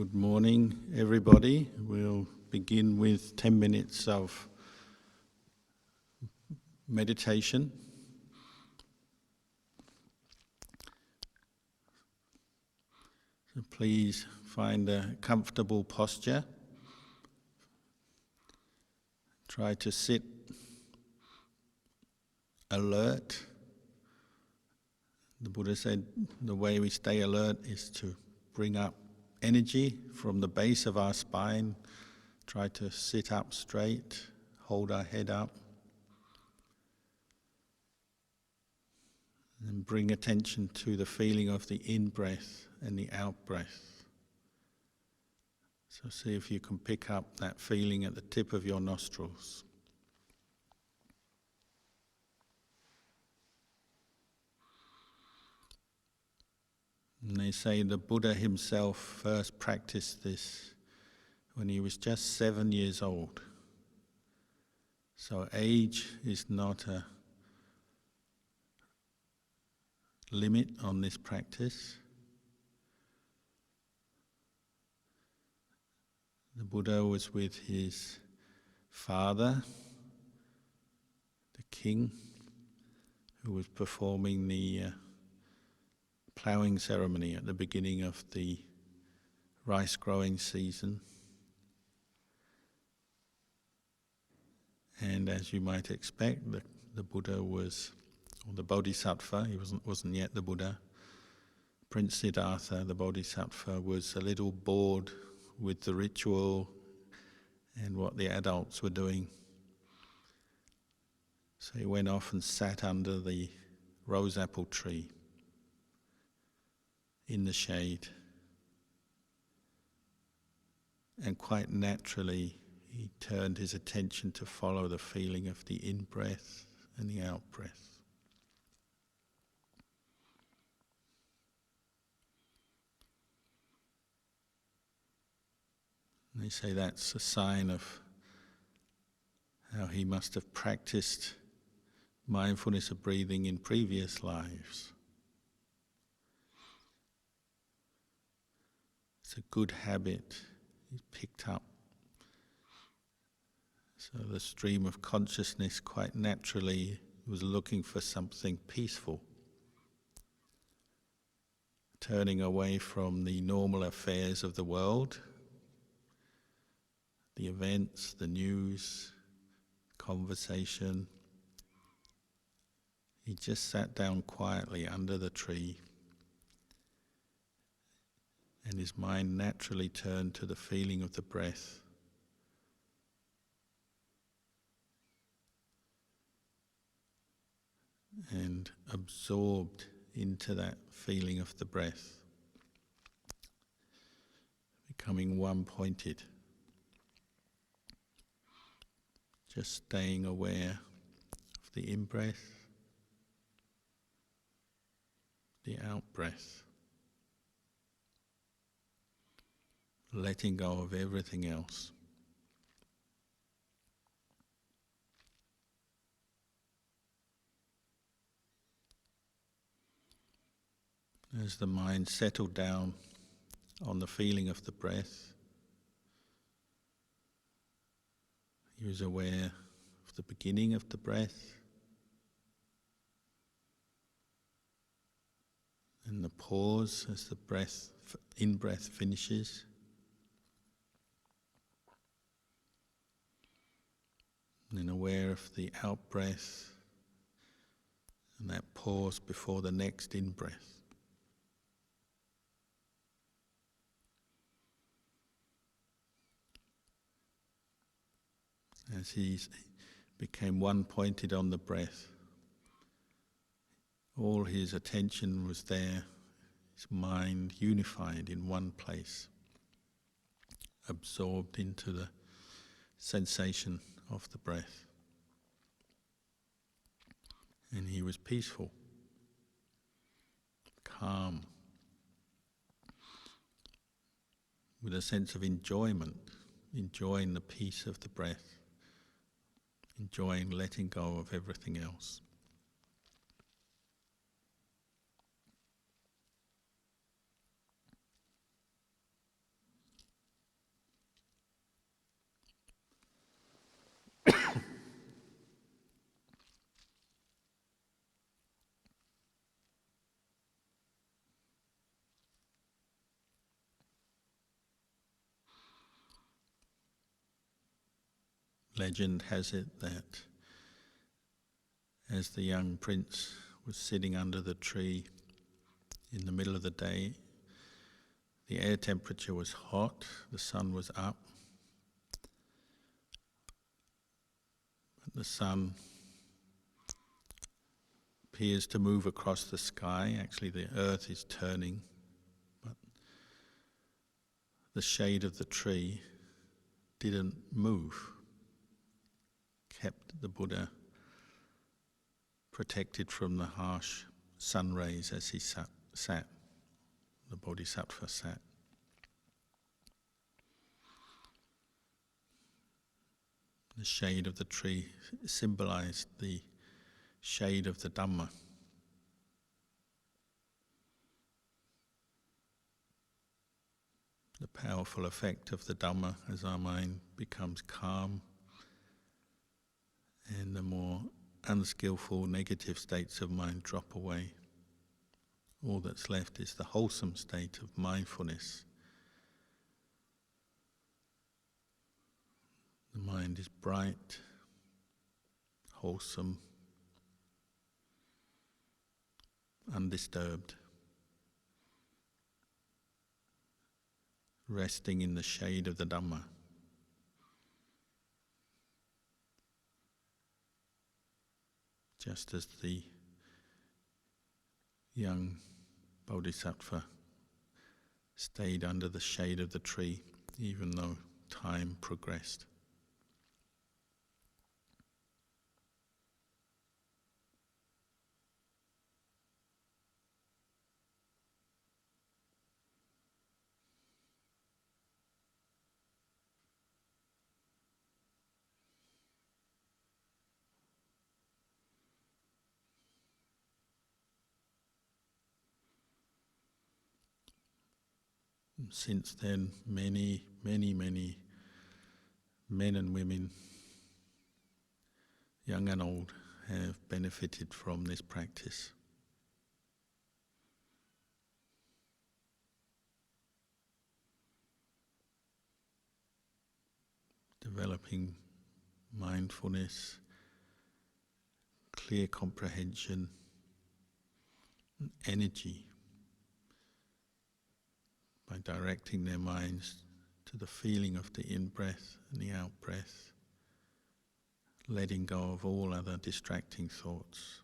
Good morning, everybody. We'll begin with 10 minutes of meditation. So please find a comfortable posture. Try to sit alert. The Buddha said the way we stay alert is to bring up energy from the base of our spine. Try to sit up straight, hold our head up, and bring attention to the feeling of the in-breath and the out-breath. So see if you can pick up that feeling at the tip of your nostrils. And they say the Buddha himself first practiced this when he was just 7 years old. So age is not a limit on this practice. The Buddha was with his father, the king, who was performing the ploughing ceremony at the beginning of the rice growing season. And as you might expect, the Buddha was, or the Bodhisattva, he wasn't yet the Buddha. Prince Siddhartha, the Bodhisattva, was a little bored with the ritual and what the adults were doing. So he went off and sat under the rose apple tree in the shade. And quite naturally, he turned his attention to follow the feeling of the in-breath and the out-breath. And they say that's a sign of how he must have practiced mindfulness of breathing in previous lives. It's a good habit he's picked up. So the stream of consciousness quite naturally was looking for something peaceful, turning away from the normal affairs of the world, the events, the news, conversation. He just sat down quietly under the tree, and his mind naturally turned to the feeling of the breath. And absorbed into that feeling of the breath, becoming one-pointed, just staying aware of the in-breath, the out-breath, letting go of everything else. As the mind settled down on the feeling of the breath, he was aware of the beginning of the breath and the pause as the in-breath finishes. And then aware of the out-breath and that pause before the next in-breath. As he became one-pointed on the breath, all his attention was there, his mind unified in one place, absorbed into the sensation of the breath. And he was peaceful, calm, with a sense of enjoyment, enjoying the peace of the breath, enjoying letting go of everything else. Legend has it that as the young prince was sitting under the tree in the middle of the day, the air temperature was hot, the sun was up, but the sun appears to move across the sky. Actually, the earth is turning, but the shade of the tree didn't move, kept the Buddha protected from the harsh sun rays as he sat, the Bodhisattva sat. The shade of the tree symbolized the shade of the Dhamma. The powerful effect of the Dhamma as our mind becomes calm, and the more unskillful negative states of mind drop away. All that's left is the wholesome state of mindfulness. The mind is bright, wholesome, undisturbed, resting in the shade of the Dhamma. Just as the young Bodhisattva stayed under the shade of the tree, even though time progressed. Since then, many men and women, young and old, have benefited from this practice. Developing mindfulness, clear comprehension, and energy, by directing their minds to the feeling of the in-breath and the out-breath, letting go of all other distracting thoughts.